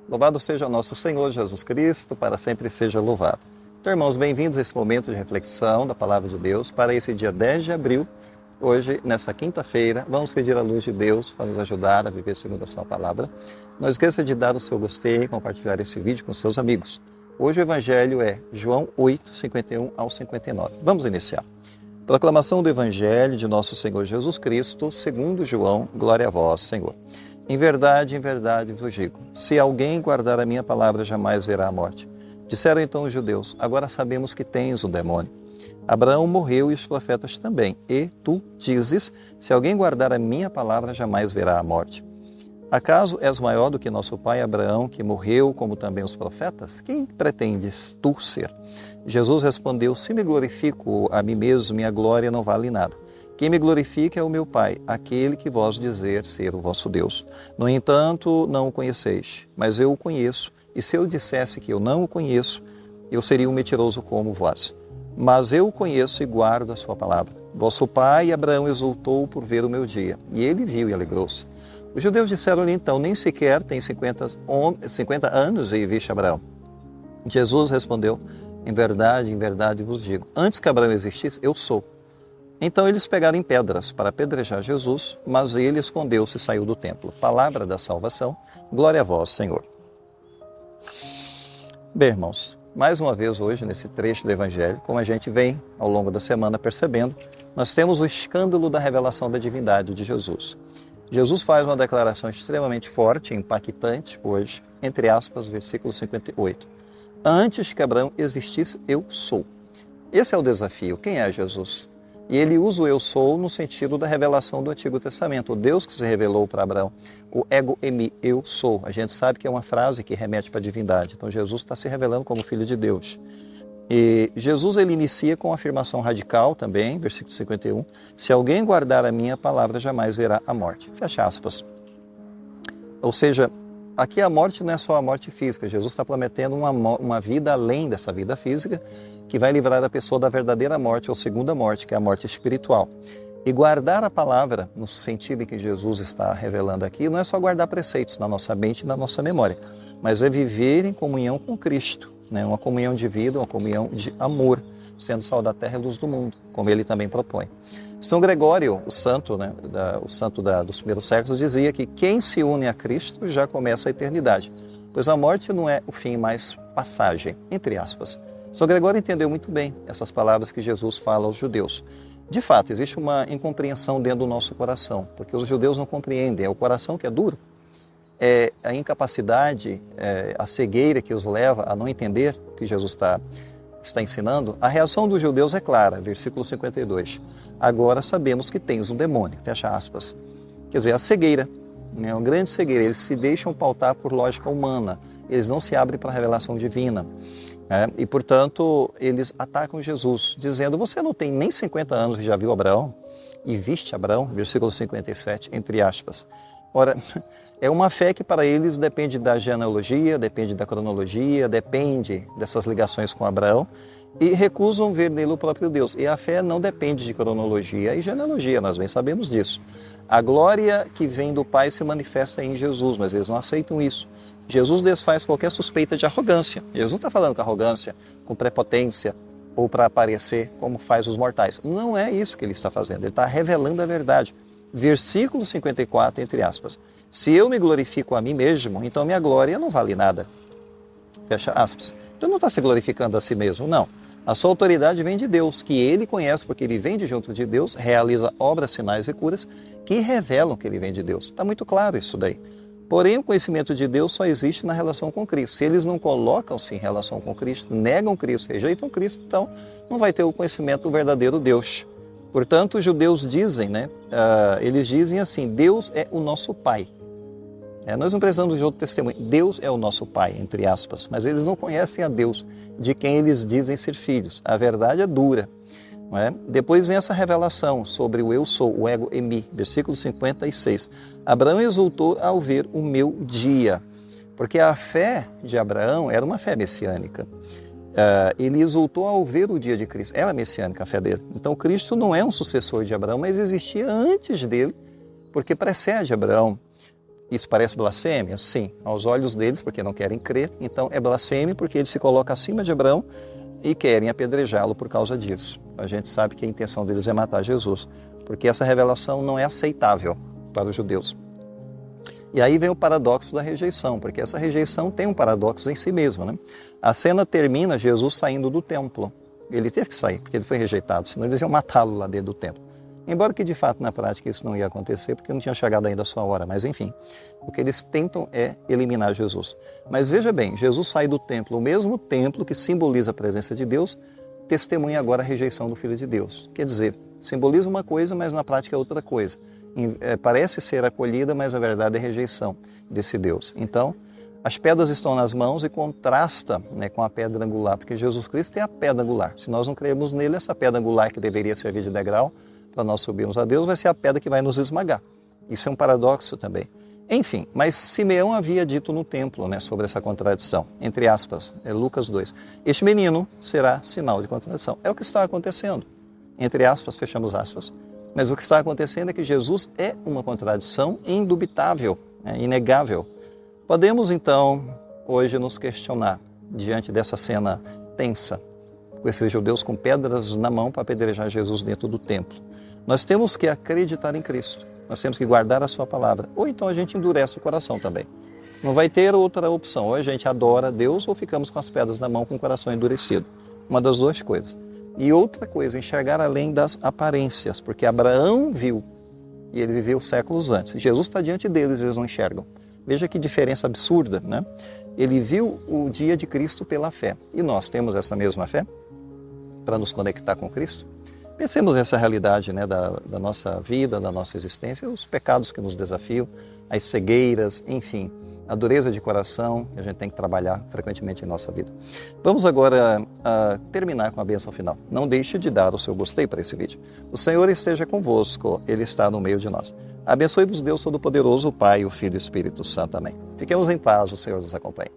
Louvado seja nosso Senhor Jesus Cristo, para sempre seja louvado. Então, irmãos, bem-vindos a esse momento de reflexão da Palavra de Deus para esse dia 10 de abril. Hoje, nessa quinta-feira, vamos pedir a luz de Deus para nos ajudar a viver segundo a sua Palavra. Não esqueça de dar o seu gostei e compartilhar esse vídeo com seus amigos. Hoje o Evangelho é João 8, 51 ao 59. Vamos iniciar. Proclamação do Evangelho de nosso Senhor Jesus Cristo, segundo João, glória a vós, Senhor. Em verdade vos digo, se alguém guardar a minha palavra, jamais verá a morte. Disseram então os judeus, agora sabemos que tens um demônio. Abraão morreu e os profetas também. E tu dizes, se alguém guardar a minha palavra, jamais verá a morte. Acaso és maior do que nosso pai Abraão, que morreu, como também os profetas? Quem pretendes tu ser? Jesus respondeu, se me glorifico a mim mesmo, minha glória não vale nada. Quem me glorifica é o meu Pai, aquele que vós dizer ser o vosso Deus. No entanto, não o conheceis, mas eu o conheço, e se eu dissesse que eu não o conheço, eu seria um mentiroso como vós. Mas eu o conheço e guardo a sua palavra. Vosso pai Abraão exultou por ver o meu dia, e ele viu e alegrou-se. Os judeus disseram-lhe então, nem sequer tem 50 anos e viste Abraão. Jesus respondeu, em verdade vos digo, antes que Abraão existisse, eu sou. Então eles pegaram em pedras para apedrejar Jesus, mas ele escondeu-se e saiu do templo. Palavra da salvação, glória a vós, Senhor. Bem, irmãos, mais uma vez hoje, nesse trecho do Evangelho, como a gente vem ao longo da semana percebendo, nós temos o escândalo da revelação da divindade de Jesus. Jesus faz uma declaração extremamente forte, impactante hoje, entre aspas, versículo 58. Antes que Abraão existisse, eu sou. Esse é o desafio. Quem é Jesus? E ele usa o eu sou no sentido da revelação do Antigo Testamento. O Deus que se revelou para Abraão, o ego emi, eu sou. A gente sabe que é uma frase que remete para a divindade. Então Jesus está se revelando como Filho de Deus. E Jesus ele inicia com uma afirmação radical também, versículo 51. Se alguém guardar a minha palavra, jamais verá a morte. Fecha aspas. Ou seja, aqui a morte não é só a morte física. Jesus está prometendo uma vida além dessa vida física, que vai livrar a pessoa da verdadeira morte, ou segunda morte, que é a morte espiritual. E guardar a palavra, no sentido em que Jesus está revelando aqui, não é só guardar preceitos na nossa mente e na nossa memória, mas é viver em comunhão com Cristo, né? Uma comunhão de vida, uma comunhão de amor, sendo sal da terra e luz do mundo, como ele também propõe. São Gregório, o santo, né, dos primeiros séculos, dizia que quem se une a Cristo já começa a eternidade, pois a morte não é o fim, mas passagem, entre aspas. São Gregório entendeu muito bem essas palavras que Jesus fala aos judeus. De fato, existe uma incompreensão dentro do nosso coração, porque os judeus não compreendem, é o coração que é duro, é a incapacidade, a cegueira que os leva a não entender o que Jesus está ensinando. A reação dos judeus é clara, versículo 52. Agora sabemos que tens um demônio, fecha aspas. Quer dizer, a cegueira, né, uma grande cegueira, eles se deixam pautar por lógica humana, eles não se abrem para a revelação divina. E, portanto, eles atacam Jesus, dizendo, você não tem nem 50 anos e já viu Abraão? E viste Abraão? Versículo 57, entre aspas. Ora, é uma fé que para eles depende da genealogia, depende da cronologia, depende dessas ligações com Abraão, e recusam ver nele o próprio Deus. E a fé não depende de cronologia e genealogia, nós bem sabemos disso. A glória que vem do Pai se manifesta em Jesus, mas eles não aceitam isso. Jesus desfaz qualquer suspeita de arrogância. Jesus não está falando com arrogância, com prepotência, ou para aparecer como faz os mortais. Não é isso que ele está fazendo, ele está revelando a verdade. Versículo 54, entre aspas. Se eu me glorifico a mim mesmo, então minha glória não vale nada. Fecha aspas. Então não está se glorificando a si mesmo, não. A sua autoridade vem de Deus, que ele conhece, porque ele vem de junto de Deus, realiza obras, sinais e curas que revelam que ele vem de Deus. Está muito claro isso daí. Porém, o conhecimento de Deus só existe na relação com Cristo. Se eles não colocam-se em relação com Cristo, negam Cristo, rejeitam Cristo, então não vai ter o conhecimento do verdadeiro Deus. Portanto, os judeus dizem, eles dizem assim, Deus é o nosso Pai. Nós não precisamos de outro testemunho. Deus é o nosso Pai, entre aspas. Mas eles não conhecem a Deus, de quem eles dizem ser filhos. A verdade é dura. Não é? Depois vem essa revelação sobre o eu sou, o ego emi, versículo 56. Abraão exultou ao ver o meu dia. Porque a fé de Abraão era uma fé messiânica. Ele exultou ao ver o dia de Cristo. Era messiânica a fé dele. Então Cristo não é um sucessor de Abraão, mas existia antes dele, porque precede Abraão. Isso parece blasfêmia? Sim, aos olhos deles, porque não querem crer. Então é blasfêmia porque ele se coloca acima de Abraão e querem apedrejá-lo por causa disso. A gente sabe que a intenção deles é matar Jesus, porque essa revelação não é aceitável para os judeus. E aí vem o paradoxo da rejeição, porque essa rejeição tem um paradoxo em si mesma, né? A cena termina Jesus saindo do templo. Ele teve que sair, porque ele foi rejeitado, senão eles iam matá-lo lá dentro do templo. Embora que de fato na prática isso não ia acontecer, porque não tinha chegado ainda a sua hora, mas enfim, o que eles tentam é eliminar Jesus. Mas veja bem, Jesus sai do templo, o mesmo templo que simboliza a presença de Deus, testemunha agora a rejeição do Filho de Deus. Quer dizer, simboliza uma coisa, mas na prática é outra coisa. Parece ser acolhida, mas na verdade é rejeição desse Deus. Então, as pedras estão nas mãos e contrasta, né, com a pedra angular, porque Jesus Cristo é a pedra angular. Se nós não cremos nele, essa pedra angular que deveria servir de degrau para nós subirmos a Deus, vai ser a pedra que vai nos esmagar. Isso é um paradoxo também. Enfim, mas Simeão havia dito no templo, né, sobre essa contradição, entre aspas, Lucas 2. Este menino será sinal de contradição. É o que está acontecendo. Entre aspas, fechamos aspas. Mas o que está acontecendo é que Jesus é uma contradição indubitável, inegável. Podemos então, hoje, nos questionar, diante dessa cena tensa, com esses judeus com pedras na mão para apedrejar Jesus dentro do templo. Nós temos que acreditar em Cristo, nós temos que guardar a sua palavra, ou então a gente endurece o coração também. Não vai ter outra opção, ou a gente adora a Deus ou ficamos com as pedras na mão com o coração endurecido. Uma das duas coisas. E outra coisa, enxergar além das aparências, porque Abraão viu, e ele viveu séculos antes. Jesus está diante deles, eles não enxergam. Veja que diferença absurda, né? Ele viu o dia de Cristo pela fé. E nós temos essa mesma fé para nos conectar com Cristo? Pensemos nessa realidade, né, da nossa vida, da nossa existência, os pecados que nos desafiam, as cegueiras, enfim, a dureza de coração que a gente tem que trabalhar frequentemente em nossa vida. Vamos agora terminar com a bênção final. Não deixe de dar o seu gostei para esse vídeo. O Senhor esteja convosco, Ele está no meio de nós. Abençoe-vos Deus Todo-Poderoso, o Pai, o Filho e o Espírito Santo. Amém. Fiquemos em paz, o Senhor nos acompanhe.